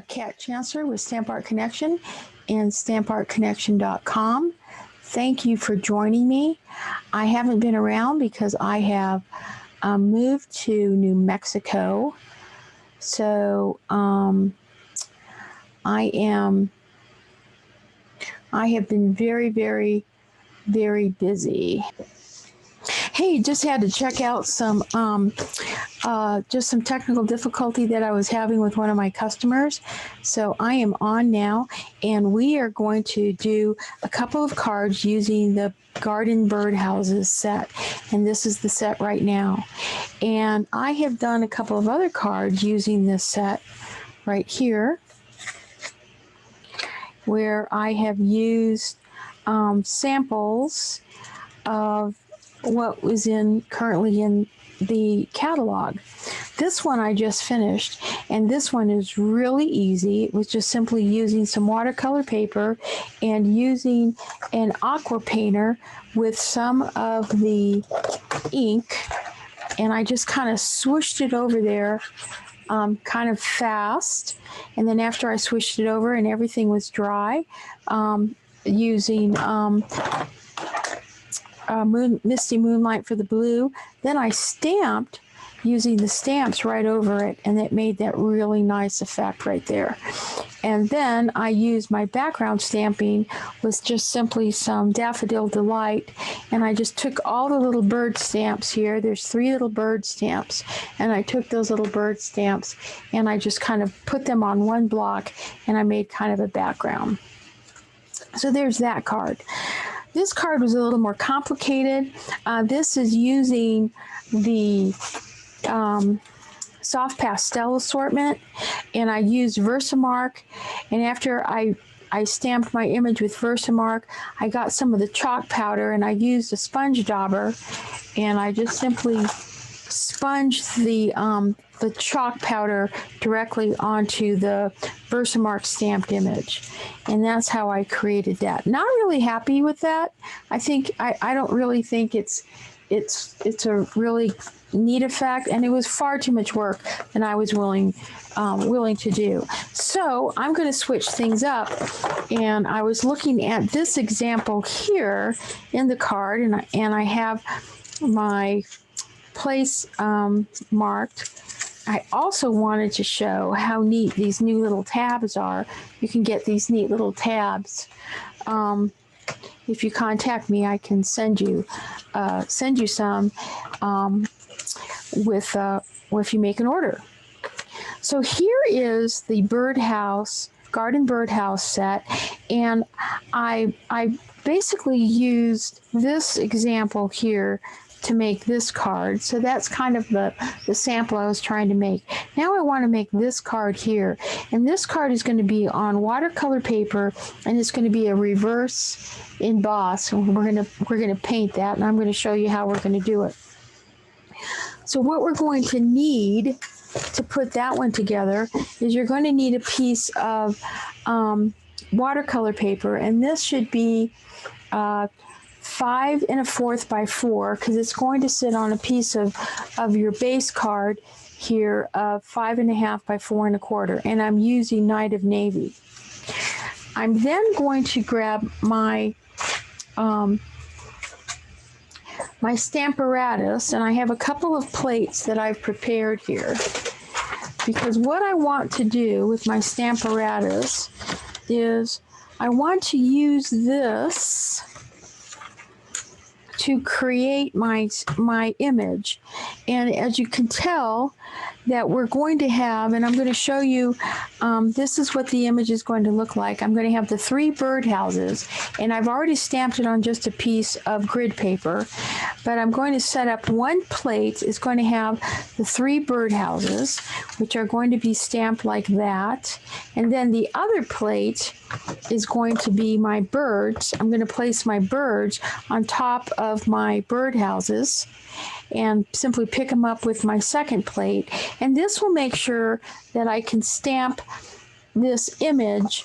Kat Chancellor with Stamp Art Connection and StampArtConnection.com. Thank you for joining me. I haven't been around because I have moved to New Mexico. So I have been very, very, very busy. Hey, just had to check out some just some technical difficulty that I was having with one of my customers. So I am on now, and we are going to do a couple of cards using the Garden Birdhouses set, and this is the set right now. And I have done a couple of other cards using this set right here, where I have used samples of what was currently in the catalog. This one I just finished, and this one is really easy. It was just simply using some watercolor paper and using an aqua painter with some of the ink, and I just kind of swooshed it over there kind of fast, and then after I swished it over and everything was dry, using Misty Moonlight for the blue. Then I stamped using the stamps right over it, and it made that really nice effect right there. And then I used my background stamping with just simply some Daffodil Delight, and I just took all the little bird stamps here. There's 3 little bird stamps, and I took those little bird stamps and I just kind of put them on one block, and I made kind of a background. So there's that card. This card was a little more complicated. This is using the soft pastel assortment, and I used Versamark, and after I stamped my image with Versamark, I got some of the chalk powder, and I used a sponge dauber, and I just simply sponged the chalk powder directly onto the Versamark stamped image, and that's how I created that. Not really happy with that. I don't really think it's a really neat effect, and it was far too much work than I was willing to do. So I'm going to switch things up, and I was looking at this example here in the card, and I have my place marked. I also wanted to show how neat these new little tabs are. You can get these neat little tabs. If you contact me, I can send you some if you make an order. So here is the Garden Birdhouse set, and I basically used this example here to make this card. So that's kind of the sample I was trying to make. Now I want to make this card here, and this card is going to be on watercolor paper, and it's going to be a reverse emboss, and we're going to paint that, and I'm going to show you how we're going to do it. So what we're going to need to put that one together is you're going to need a piece of watercolor paper, and this should be 5 1/4 by 4, because it's going to sit on a piece of your base card here of 5 1/2 by 4 1/4, and I'm using Night of Navy. I'm then going to grab my my Stamparatus, and I have a couple of plates that I've prepared here, because what I want to do with my Stamparatus is I want to use this to create my image. And as you can tell, that we're going to have, and I'm going to show you, this is what the image is going to look like. I'm going to have the 3 birdhouses, and I've already stamped it on just a piece of grid paper, but I'm going to set up one plate. It's going to have the 3 birdhouses, which are going to be stamped like that, and then the other plate is going to be my birds. I'm going to place my birds on top of my birdhouses and simply pick them up with my second plate. And this will make sure that I can stamp this image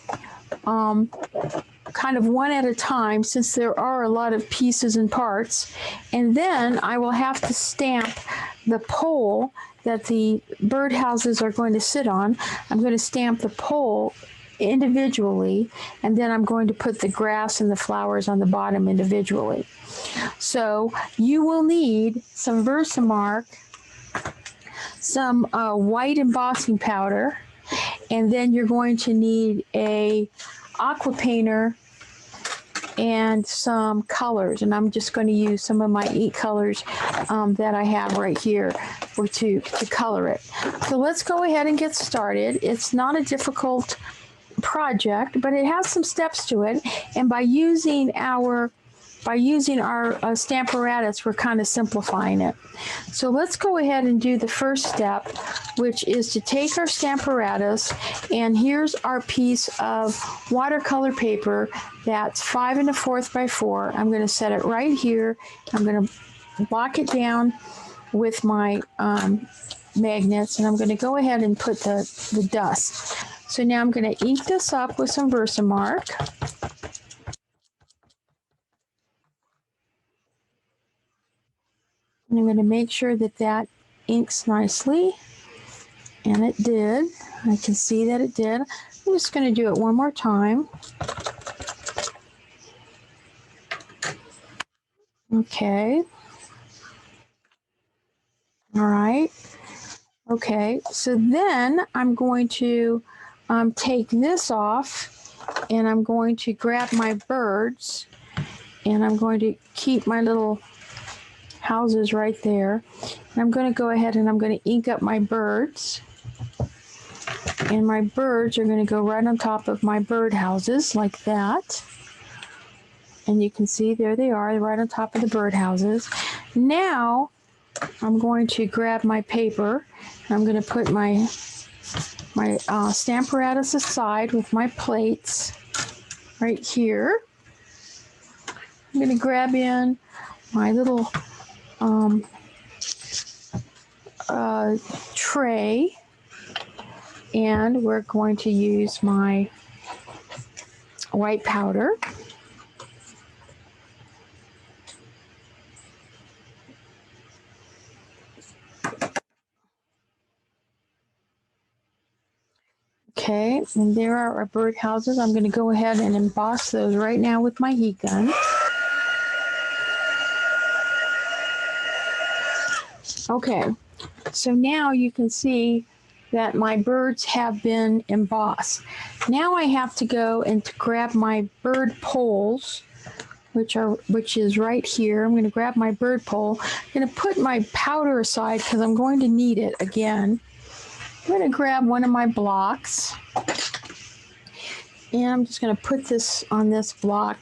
kind of one at a time, since there are a lot of pieces and parts. And then I will have to stamp the pole that the birdhouses are going to sit on. I'm going to stamp the pole individually, and then I'm going to put the grass and the flowers on the bottom individually. So you will need some Versamark, some white embossing powder, and then you're going to need a aqua painter and some colors, and I'm just going to use some of my ink colors that I have right here to color it. So let's go ahead and get started. It's not a difficult project, but it has some steps to it, and by using our Stamparatus, we're kind of simplifying it. So let's go ahead and do the first step, which is to take our Stamparatus, and here's our piece of watercolor paper that's 5 1/4 by 4. I'm going to set it right here. I'm going to lock it down with my magnets, and I'm going to go ahead and put the dust. So now I'm going to ink this up with some Versamark. And I'm going to make sure that that inks nicely, and it did. I can see that it did. I'm just going to do it one more time. Okay. All right. Okay, so then I'm going to take this off, and I'm going to grab my birds, and I'm going to keep my little houses right there. And I'm going to go ahead and I'm going to ink up my birds. And my birds are going to go right on top of my birdhouses like that. And you can see there they are, right on top of the birdhouses. Now I'm going to grab my paper. And I'm going to put my Stamparatus aside with my plates right here. I'm going to grab in my little tray, and we're going to use my white powder. Okay, and there are our birdhouses. I'm going to go ahead and emboss those right now with my heat gun. Okay, so now you can see that my birds have been embossed. Now I have to go and grab my bird poles, which is right here. I'm going to grab my bird pole. I'm going to put my powder aside because I'm going to need it again. I'm going to grab one of my blocks, and I'm just going to put this on this block.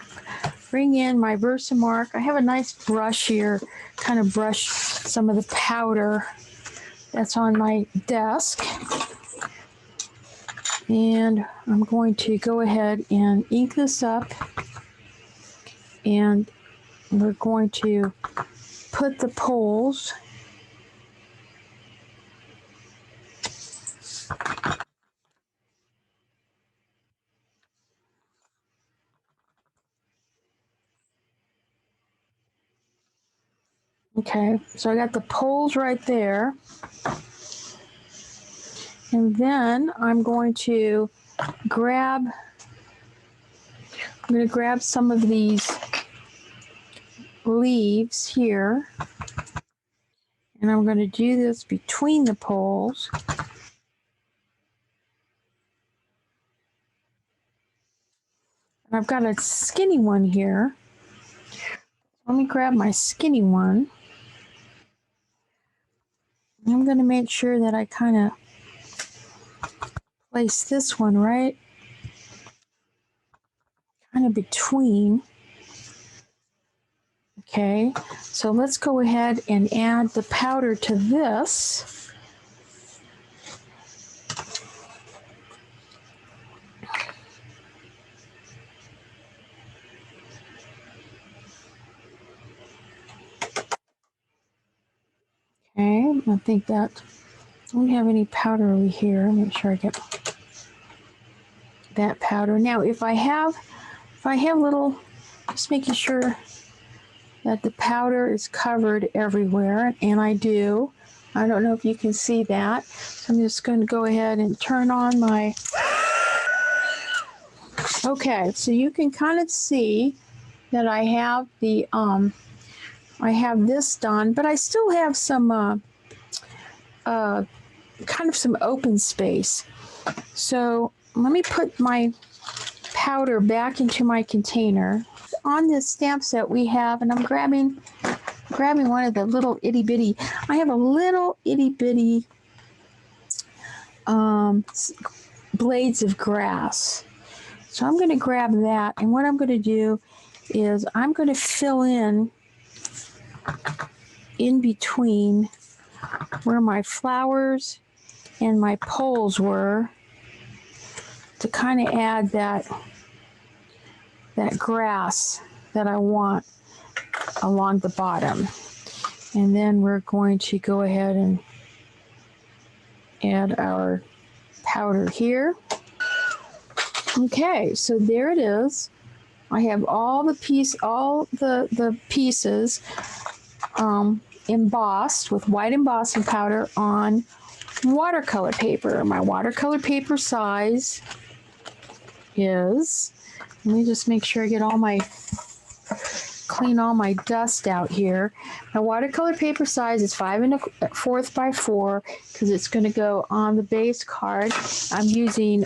Bring in my Versamark. I have a nice brush here, kind of brush some of the powder that's on my desk. And I'm going to go ahead and ink this up, and we're going to put the poles Okay, so I got the poles right there. And then I'm going to grab some of these leaves here. And I'm going to do this between the poles. And I've got a skinny one here. Let me grab my skinny one. I'm going to make sure that I kind of place this one right kind of between. Okay, so let's go ahead and add the powder to this. Okay, I think that I don't have any powder over here. Make sure I get that powder. Now, if I have little, just making sure that the powder is covered everywhere, and I do. I don't know if you can see that. So I'm just going to go ahead and turn on my... Okay, so you can kind of see that I have the I have this done, but I still have some kind of some open space. So let me put my powder back into my container. On this stamp set we have, and I'm grabbing one of the little itty bitty. I have a little itty bitty blades of grass. So I'm going to grab that, and what I'm going to do is I'm going to fill in between where my flowers and my poles were to kind of add that grass that I want along the bottom. And then we're going to go ahead and add our powder here. Okay, so there it is. I have all the pieces embossed with white embossing powder on watercolor paper. My watercolor paper size is, let me just make sure I get clean all my dust out here. My watercolor paper size is 5 1/4 by 4 because it's going to go on the base card. I'm using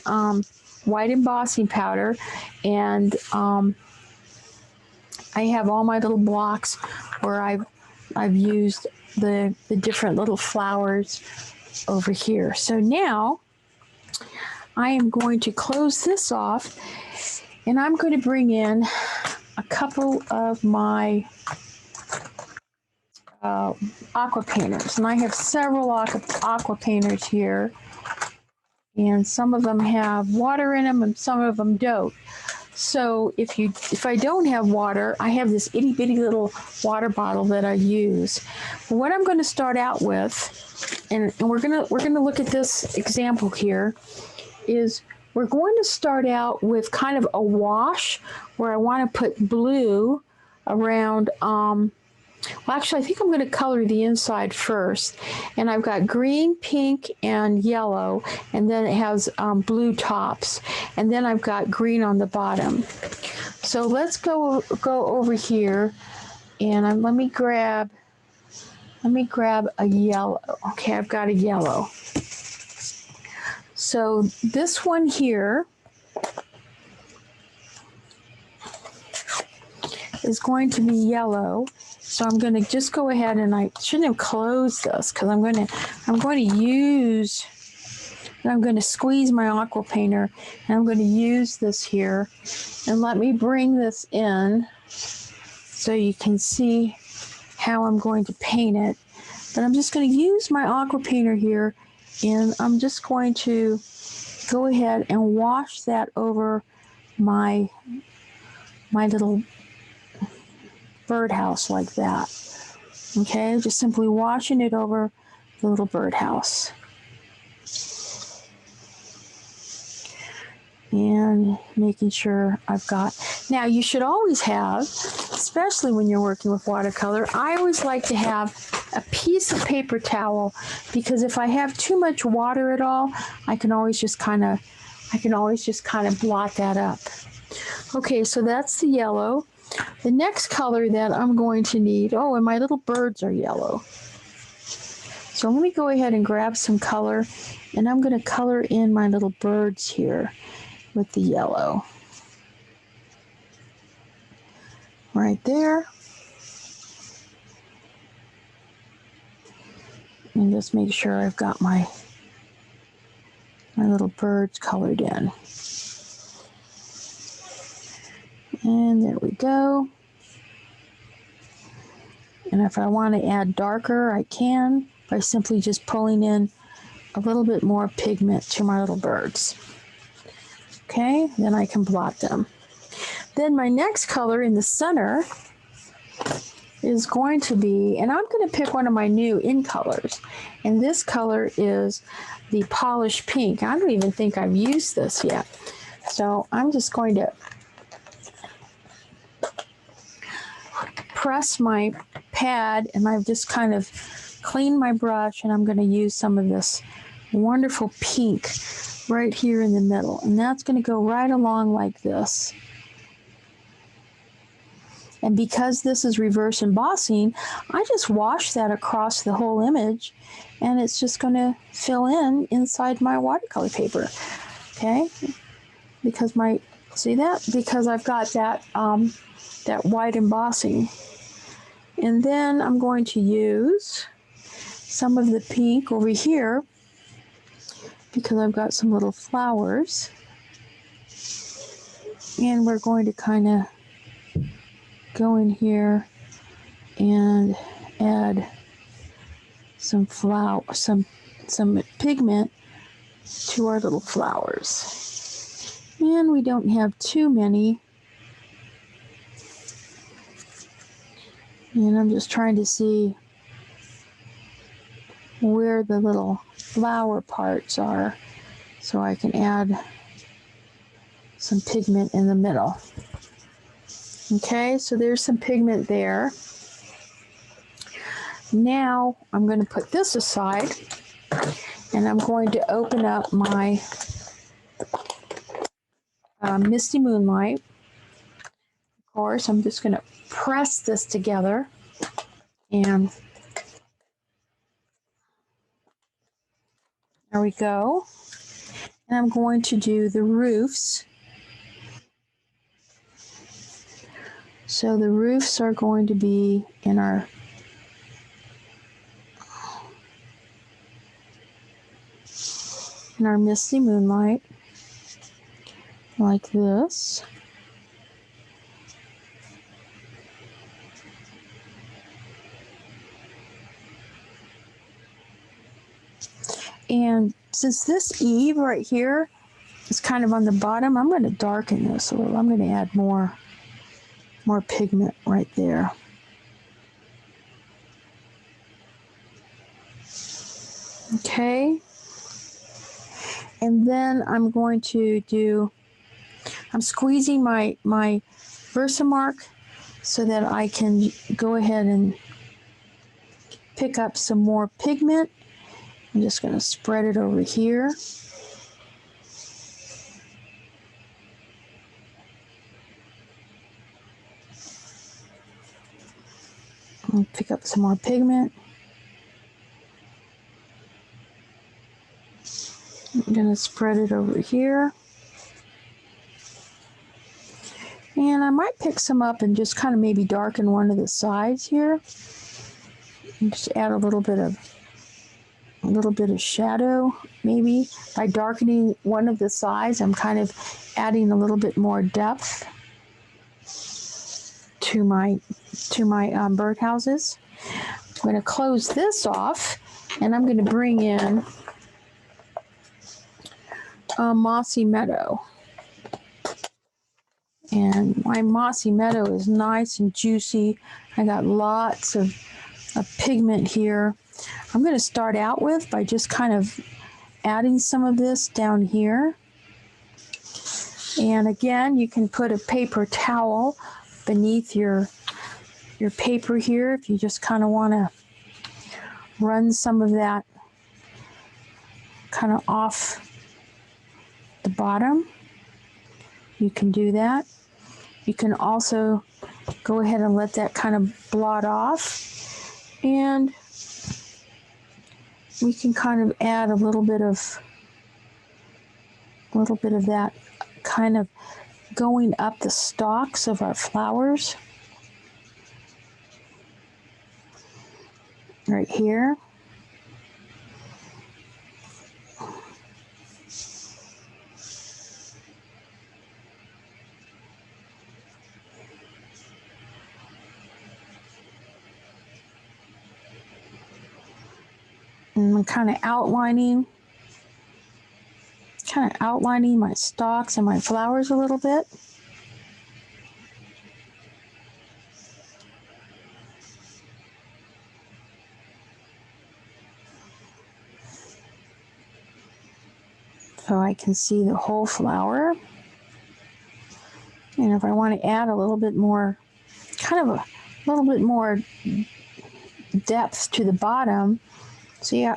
white embossing powder, and I have all my little blocks where I've used the different little flowers over here. So now I am going to close this off, and I'm going to bring in a couple of my aqua painters, and I have several aqua painters here, and some of them have water in them and some of them don't. So if I don't have water, I have this itty bitty little water bottle that I use. But what I'm going to start out with, and we're gonna look at this example here, is we're going to start out with kind of a wash where I want to put blue around. Well, actually, I think I'm going to color the inside first. And I've got green, pink, and yellow, and then it has blue tops. And then I've got green on the bottom. So let's go over here, and let me grab a yellow. Okay, I've got a yellow. So this one here is going to be yellow. So I'm going to just go ahead, and I shouldn't have closed this because I'm going to squeeze my aqua painter, and I'm going to use this here, and let me bring this in so you can see how I'm going to paint it. But I'm just going to use my aqua painter here, and I'm just going to go ahead and wash that over my little birdhouse like that. Okay, just simply washing it over the little birdhouse. And making sure I've got... Now, you should always have, especially when you're working with watercolor, I always like to have a piece of paper towel, because if I have too much water at all, I can always just kind of blot that up. Okay, so that's the yellow. The next color that I'm going to need, oh, and my little birds are yellow. So let me go ahead and grab some color, and I'm going to color in my little birds here with the yellow. Right there. And just make sure I've got my little birds colored in. And there we go. And if I want to add darker, I can by simply just pulling in a little bit more pigment to my little birds. Okay, then I can blot them. Then my next color in the center is going to be, and I'm going to pick one of my new in colors. And this color is the polished pink. I don't even think I've used this yet. So I'm just going to press my pad, and I've just kind of clean my brush, and I'm going to use some of this wonderful pink right here in the middle. And that's going to go right along like this. And because this is reverse embossing, I just wash that across the whole image, and it's just going to fill in inside my watercolor paper. Okay? Because see that? Because I've got that, that white embossing. And then I'm going to use some of the pink over here because I've got some little flowers. And we're going to kind of go in here and add some some pigment to our little flowers. And we don't have too many. And I'm just trying to see where the little flower parts are so I can add some pigment in the middle. Okay, so there's some pigment there. Now I'm going to put this aside, and I'm going to open up my Misty Moonlight. Of course, I'm just going to press this together, and there we go. And I'm going to do the roofs. So the roofs are going to be in our Misty Moonlight, like this. And since this eave right here is kind of on the bottom, I'm going to darken this a little. I'm going to add more pigment right there. Okay. And then I'm going to I'm squeezing my Versamark so that I can go ahead and pick up some more pigment. I'm just going to spread it over here. And pick up some more pigment. I'm going to spread it over here. And I might pick some up and just kind of maybe darken one of the sides here. And just add a little bit of shadow, maybe. By darkening one of the sides, I'm kind of adding a little bit more depth to my birdhouses. I'm going to close this off, and I'm going to bring in Mossy Meadow. And my Mossy Meadow is nice and juicy. I got lots of pigment here. I'm going to start out with by just kind of adding some of this down here. And again, you can put a paper towel beneath your paper here if you just kind of want to run some of that kind of off the bottom. You can do that. You can also go ahead and let that kind of blot off, and we can kind of add a little bit of that kind of going up the stalks of our flowers right here. And I'm kind of outlining my stalks and my flowers a little bit. So I can see the whole flower. And if I want to add a little bit more, kind of a little bit more depth to the bottom. See,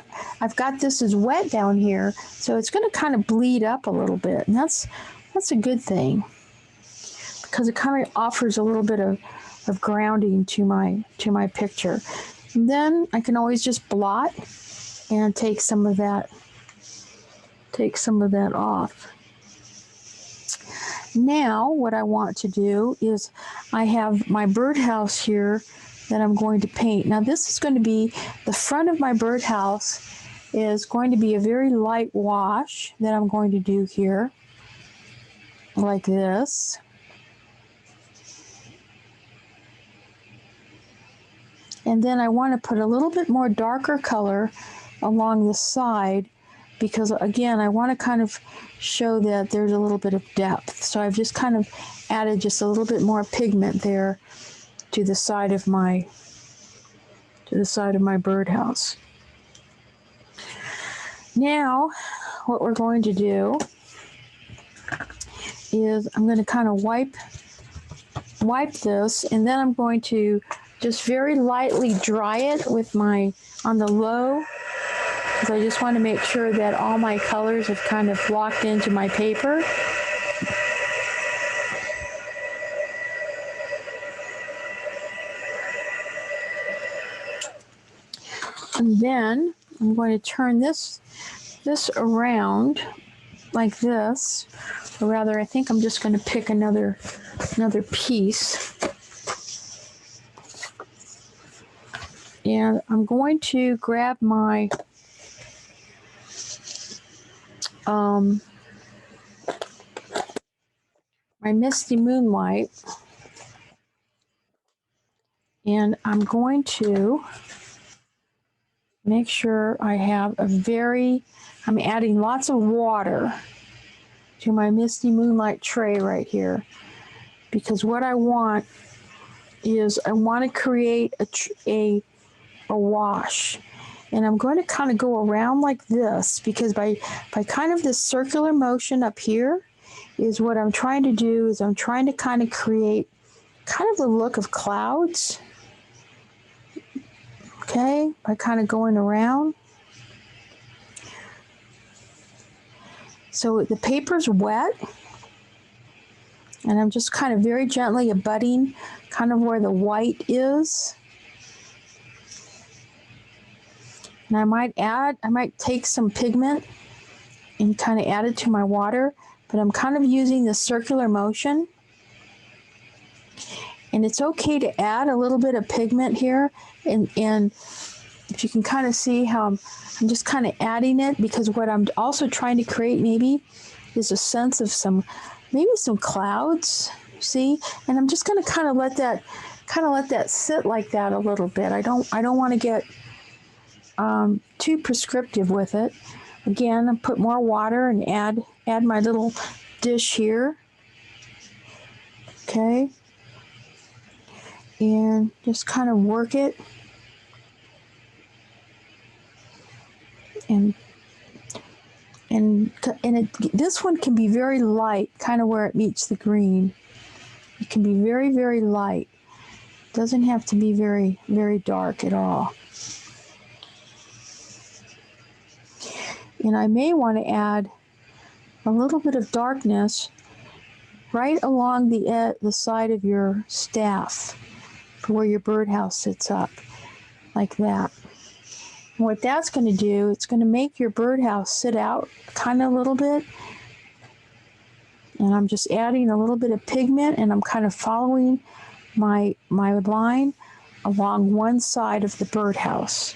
I've got this as wet down here, so it's going to kind of bleed up a little bit, and that's a good thing because it kind of offers a little bit of grounding to my picture. And then I can always just blot and take some of that off. Now what I want to do is I have my birdhouse here that I'm going to paint. Now this is going to be the front of my birdhouse is going to be a very light wash that I'm going to do here, like this. And then I want to put a little bit more darker color along the side because, again, I want to kind of show that there's a little bit of depth. So I've just kind of added just a little bit more pigment there to the side of my birdhouse. Now, what we're going to do is I'm going to kind of wipe this, and then I'm going to just very lightly dry it with on the low, because I just want to make sure that all my colors have kind of locked into my paper. And then I'm going to turn this around like this, or rather I think I'm just going to pick another piece. And I'm going to grab my my Misty Moonlight, and I'm going to make sure I have I'm adding lots of water to my Misty Moonlight tray right here, because what I want is I want to create a wash. And I'm going to kind of go around like this, because by kind of this circular motion up here is what I'm trying to do is I'm trying to kind of create kind of the look of clouds. Okay, by kind of going around. So the paper's wet, and I'm just kind of very gently abutting kind of where the white is. And I might take some pigment and kind of add it to my water, but I'm kind of using the circular motion. And it's okay to add a little bit of pigment here, and if you can kind of see how I'm just kind of adding it, because what I'm also trying to create maybe is a sense of some clouds, see? And I'm just going to kind of let that sit like that a little bit. I don't want to get too prescriptive with it. Again, I put more water and add my little dish here. Okay. And just kind of work it. And this one can be very light, kind of where it meets the green. It can be very, very light. It doesn't have to be very, very dark at all. And I may want to add a little bit of darkness right along the side of your staff, for where your birdhouse sits up, like that. And what that's going to do, it's going to make your birdhouse sit out kind of a little bit. And I'm just adding a little bit of pigment, and I'm kind of following my line along one side of the birdhouse.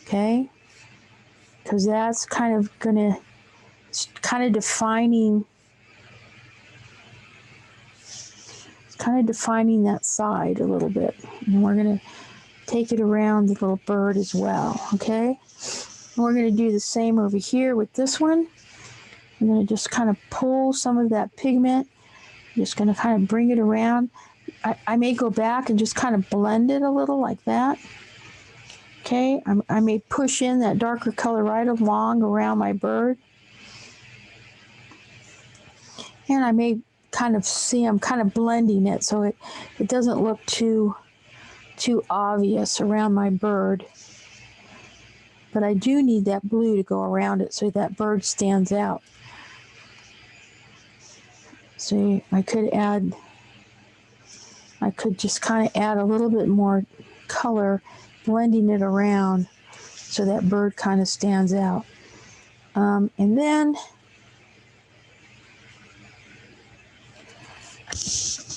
Okay? Because that's kind of going to, defining that side a little bit. And we're going to take it around the little bird as well, okay? And we're going to do the same over here with this one. I'm going to just kind of pull some of that pigment. I'm just going to kind of bring it around. I may go back and just kind of blend it a little like that. Okay, I may push in that darker color right along around my bird. And I may kind of see I'm kind of blending it so it doesn't look too too obvious around my bird. But I do need that blue to go around it so that bird stands out. So I could just kind of add a little bit more color, blending it around so that bird kind of stands out. And then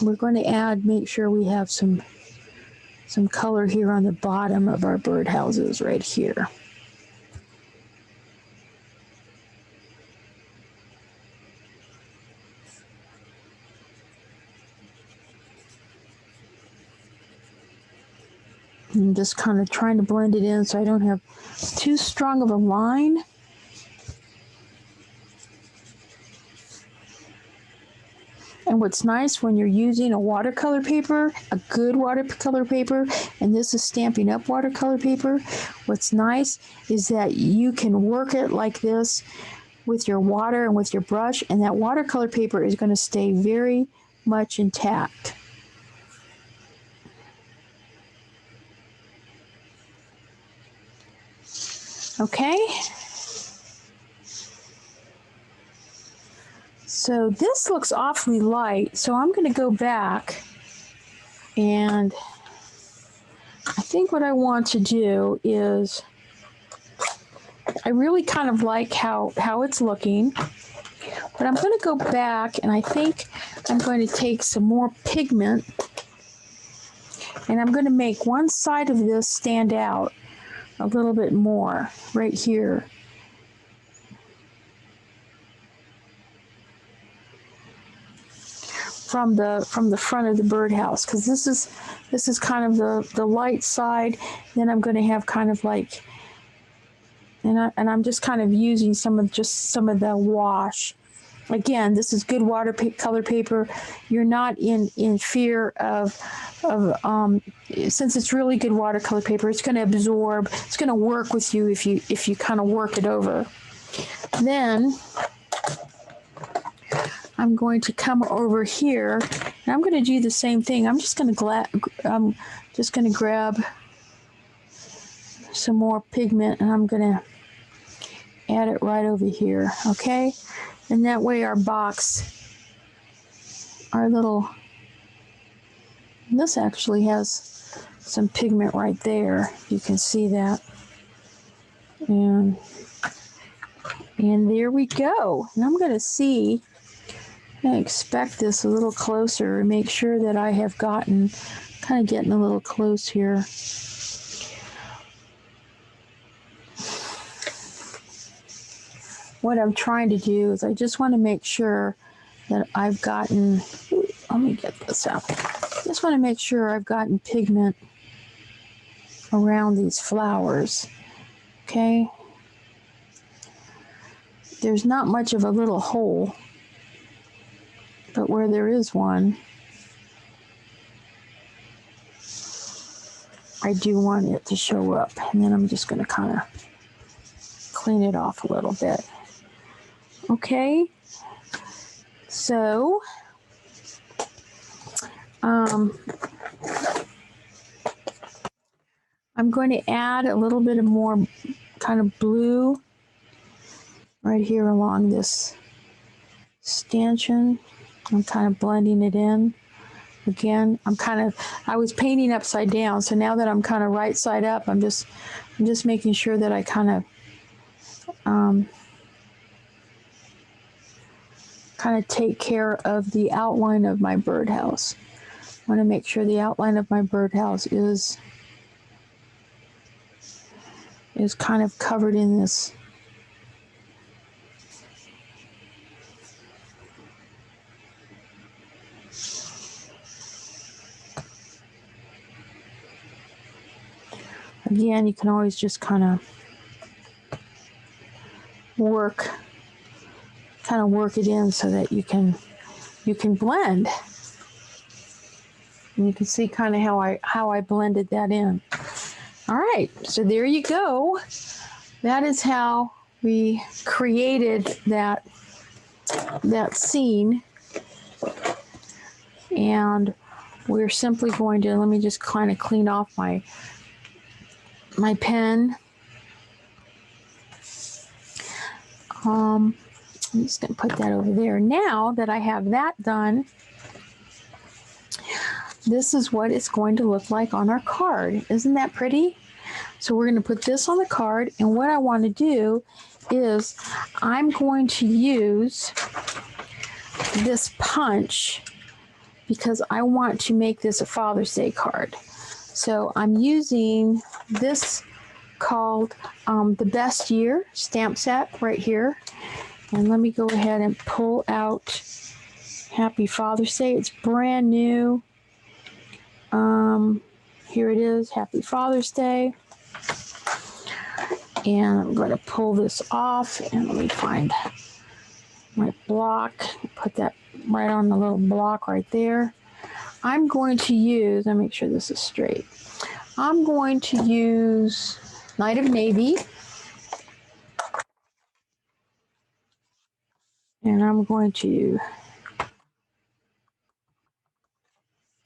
we're going to make sure we have some color here on the bottom of our birdhouses right here. I'm just kind of trying to blend it in so I don't have too strong of a line. And what's nice when you're using a watercolor paper, a good watercolor paper, and this is Stampin' Up! Watercolor paper, what's nice is that you can work it like this with your water and with your brush, and that watercolor paper is going to stay very much intact. Okay? So this looks awfully light, so I'm going to go back, and I think what I want to do is, I really kind of like how it's looking, but I'm going to go back, and I think I'm going to take some more pigment, and I'm going to make one side of this stand out a little bit more right here. From the front of the birdhouse, because this is kind of the light side. Then I'm going to have kind of like, and I'm just kind of using some of the wash. Again, this is good watercolor paper. You're not in fear of since it's really good watercolor paper. It's going to absorb. It's going to work with you if you kind of work it over. Then I'm going to come over here, and I'm going to do the same thing. I'm just going to grab some more pigment, and I'm going to add it right over here, okay? And that way our this actually has some pigment right there. You can see that. And there we go. And I'm going to see, I expect this a little closer and make sure that I have kind of getting a little close here. What I'm trying to do is I just want to make sure that I've gotten, let me get this out. Just want to make sure I've gotten pigment around these flowers, okay? There's not much of a little hole, but where there is one, I do want it to show up. And then I'm just going to kind of clean it off a little bit. Okay, so I'm going to add a little bit of more kind of blue right here along this stanchion. I'm kind of blending it in. Again, I was painting upside down, so now that I'm kind of right side up, I'm just making sure that I kind of take care of the outline of my birdhouse. I want to make sure the outline of my birdhouse is kind of covered in this. Again, you can always just kind of work it in so that you can blend. And you can see kind of how I blended that in. All right, so there you go. That is how we created that scene. And we're simply going to, let me just kind of clean off my pen. I'm just going to put that over there. Now that I have that done, this is what it's going to look like on our card. Isn't that pretty? So we're going to put this on the card, and what I want to do is I'm going to use this punch because I want to make this a Father's Day card. So I'm using this called the Best Year stamp set right here. And let me go ahead and pull out Happy Father's Day. It's brand new. Here it is, Happy Father's Day. And I'm going to pull this off, and let me find my block. Put that right on the little block right there. I'm going to use, let me make sure this is straight. I'm going to use Night of Navy. And I'm going to,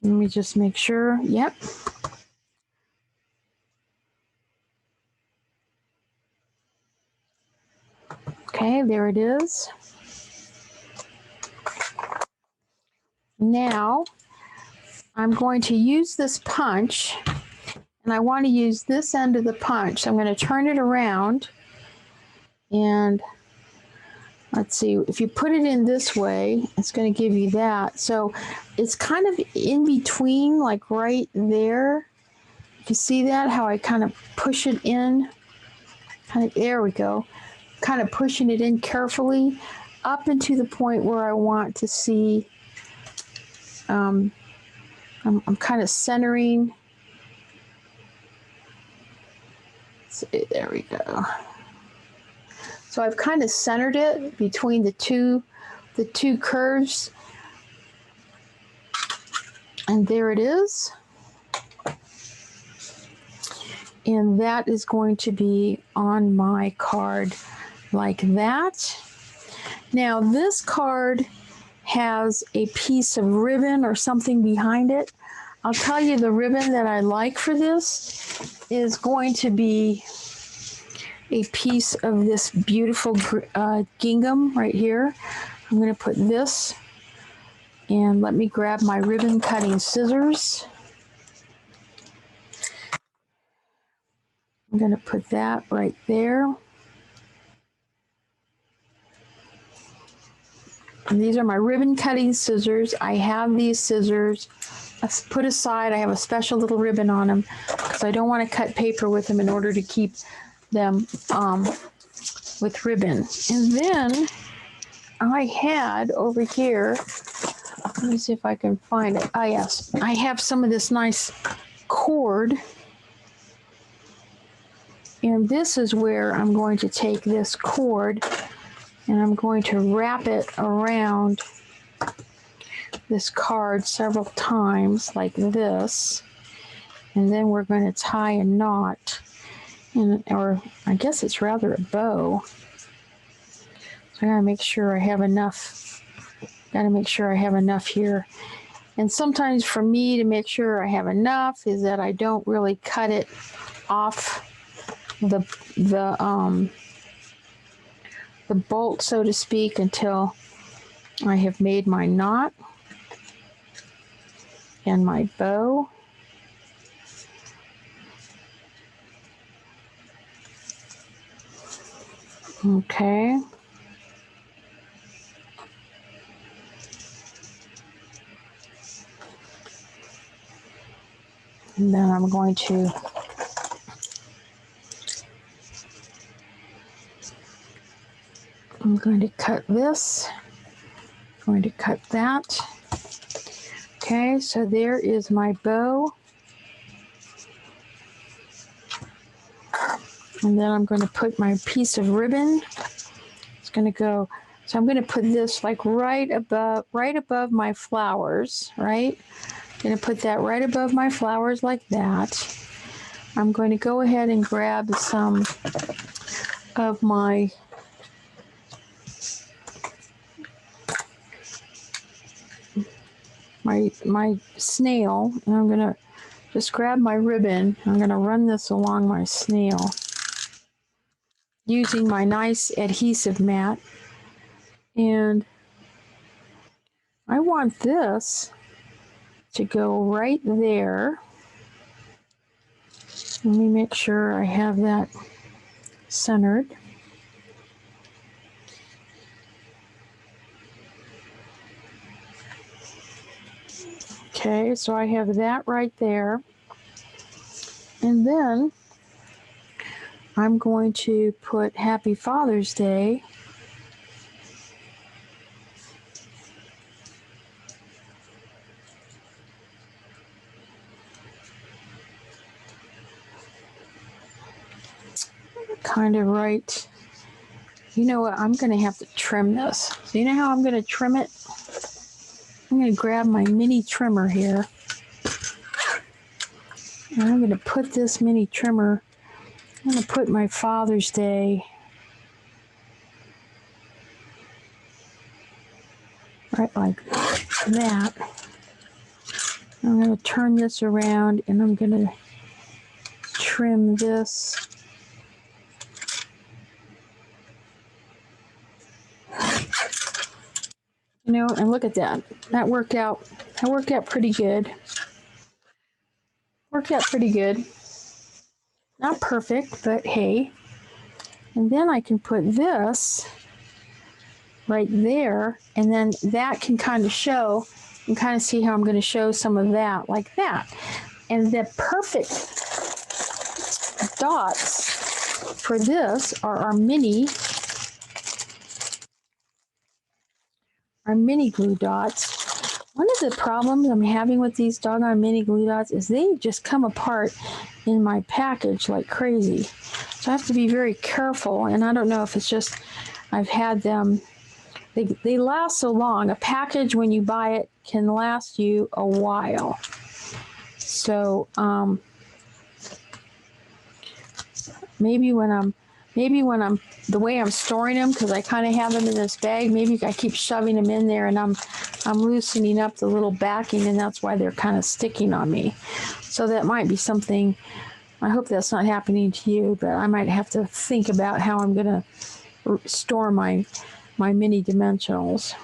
let me just make sure, yep. Okay, there it is. Now, I'm going to use this punch, and I want to use this end of the punch. So I'm going to turn it around, and let's see, if you put it in this way, it's going to give you that. So it's kind of in between, like right there. You see that, how I kind of push it in? Kind of, there we go. Kind of pushing it in carefully up into the point where I want to see. I'm kind of centering. Let's see, there we go. So I've kind of centered it between the two curves. And there it is. And that is going to be on my card like that. Now this card has a piece of ribbon or something behind it. I'll tell you, the ribbon that I like for this is going to be a piece of this beautiful gingham right here. I'm going to put this, and let me grab my ribbon cutting scissors. I'm going to put that right there. And these are my ribbon cutting scissors. I have these scissors put aside. I have a special little ribbon on them because I don't want to cut paper with them in order to keep them with ribbon. And then I had over here, let me see if I can find it. Ah, yes, I have some of this nice cord. And this is where I'm going to take this cord and I'm going to wrap it around this card several times like this. And then we're going to tie a knot, or I guess it's rather a bow. So I gotta make sure I have enough. Gotta make sure I have enough here. And sometimes for me to make sure I have enough is that I don't really cut it off the bolt, so to speak, until I have made my knot and my bow. Okay. And then I'm going to cut this. I'm going to cut that. Okay, so there is my bow. And then I'm going to put my piece of ribbon. It's going to go, so I'm going to put this like right above my flowers, right? I'm going to put that right above my flowers like that. I'm going to go ahead and grab some of my my snail, and I'm gonna just grab my ribbon. I'm gonna run this along my snail using my nice adhesive mat, and I want this to go right there. Let me make sure I have that centered. Okay, so I have that right there. And then I'm going to put Happy Father's Day kind of right. You know what? I'm going to have to trim this. So you know how I'm going to trim it? I'm going to grab my mini trimmer here. And I'm going to put this mini trimmer, I'm going to put my Father's Day right like that. I'm going to turn this around and I'm going to trim this. You know, and look at that. That worked out pretty good. Worked out pretty good. Not perfect, but hey. And then I can put this right there, and then that can kind of show, and kind of see how I'm going to show some of that like that. And the perfect dots for this are our mini glue dots. One of the problems I'm having with these doggone mini glue dots is they just come apart in my package like crazy. So I have to be very careful, and I don't know if it's just I've had them, they last so long. A package, when you buy it, can last you a while. So maybe when I'm the way I'm storing them, because I kind of have them in this bag, maybe I keep shoving them in there and I'm loosening up the little backing, and that's why they're kind of sticking on me. So that might be something. I hope that's not happening to you, but I might have to think about how I'm going to store my mini dimensionals.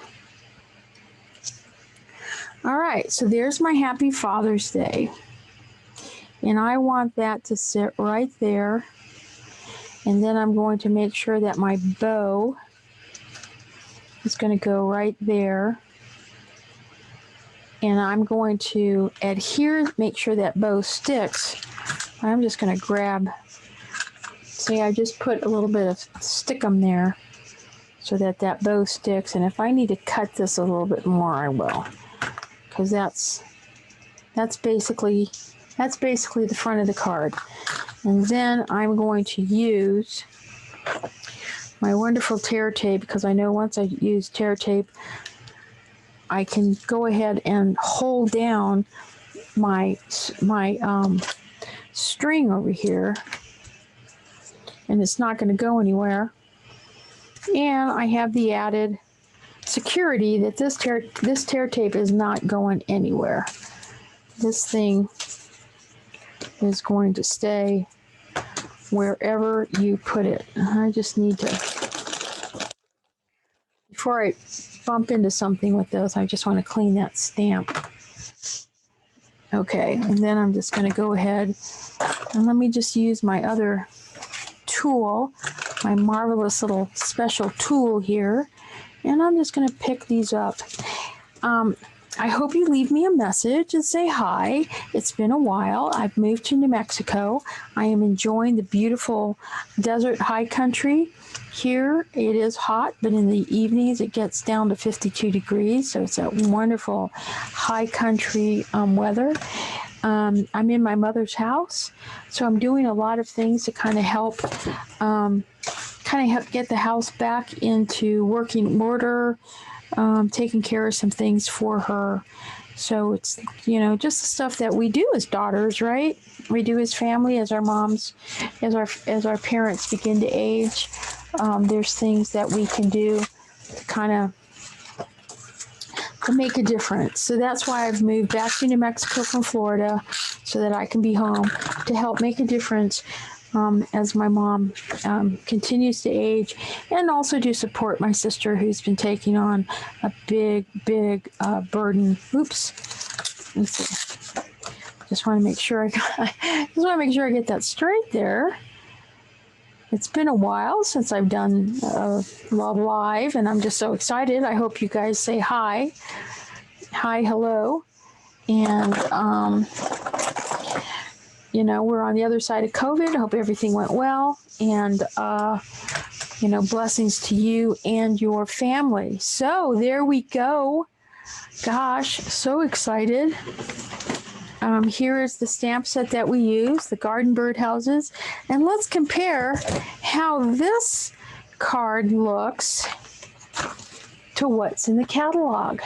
All right, so there's my Happy Father's Day. And I want that to sit right there. And then I'm going to make sure that my bow is going to go right there. And I'm going to make sure that bow sticks. I'm just going to grab, see, I just put a little bit of stickum there so that that bow sticks. And if I need to cut this a little bit more, I will, because that's basically the front of the card. And then I'm going to use my wonderful tear tape, because I know once I use tear tape, I can go ahead and hold down my string over here, and it's not going to go anywhere. And I have the added security that this tear tape is not going anywhere. This thing is going to stay wherever you put it. I just need to, before I bump into something with this, I just want to clean that stamp. Okay, and then I'm just going to go ahead and let me just use my other tool, my marvelous little special tool here, and I'm just going to pick these up. I hope you leave me a message and say hi. It's been a while. I've moved to New Mexico. I am enjoying the beautiful desert high country. Here it is hot, but in the evenings it gets down to 52 degrees. So it's a wonderful high country weather. I'm in my mother's house, so I'm doing a lot of things to kind of help get the house back into working order. Taking care of some things for her. So it's, just the stuff that we do as daughters, right? We do as family, as our moms, as our parents begin to age. There's things that we can do to kind to make a difference. So that's why I've moved back to New Mexico from Florida so that I can be home to help make a difference as my mom continues to age, and also to support my sister who's been taking on a big burden. Oops. Let's see. Just want to make sure I get that straight there. It's been a while since I've done Love Live, and I'm just so excited. I hope you guys say hi. Hi, hello. And, we're on the other side of COVID. I hope everything went well. And, blessings to you and your family. So there we go. Gosh, so excited. Here is the stamp set that we use, the Garden Birdhouses. And let's compare how this card looks to what's in the catalog.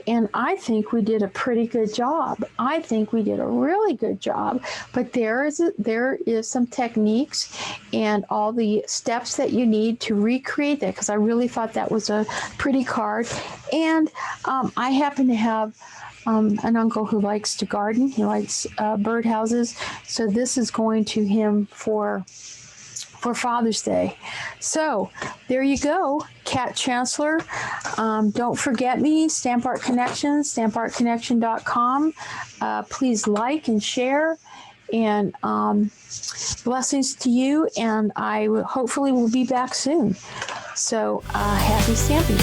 And I think we did a pretty good job. I think we did a really good job. But there is some techniques and all the steps that you need to recreate that, because I really thought that was a pretty card. And I happen to have an uncle who likes to garden. He likes birdhouses. So this is going to him for Father's Day. So there you go, Kat Chancellor. Don't forget me, Stamp Art Connections, stampartconnection.com. Please like and share, and blessings to you, and I hopefully will be back soon. So happy stamping.